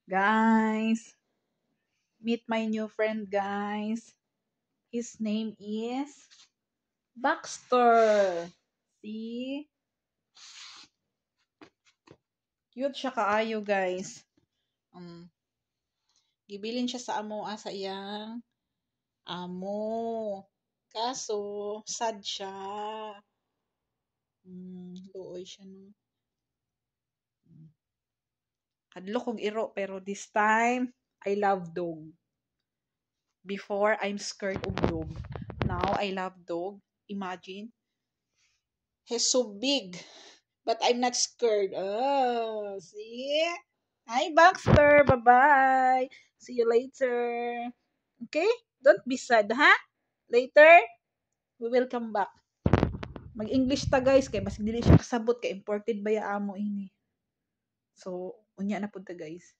Guys, meet my new friend, guys. His name is Baxter. See? Cute siya kaayo, guys. Gibilin siya sa amo sa iyang amo. Kaso, sad siya. Luoy siya no. Kadlo kong iro, pero this time, I love dog. Before, I'm scared of dog. Now, I love dog. Imagine. He's so big. But I'm not scared. Oh, see? Hi, Baxter. Bye-bye. See you later. Okay? Don't be sad, ha? Later, we will come back. Mag-English ta, guys. Kaya mas dili siya kasabot. Kaya imported ba ya amo ini. So, unya na punta, guys.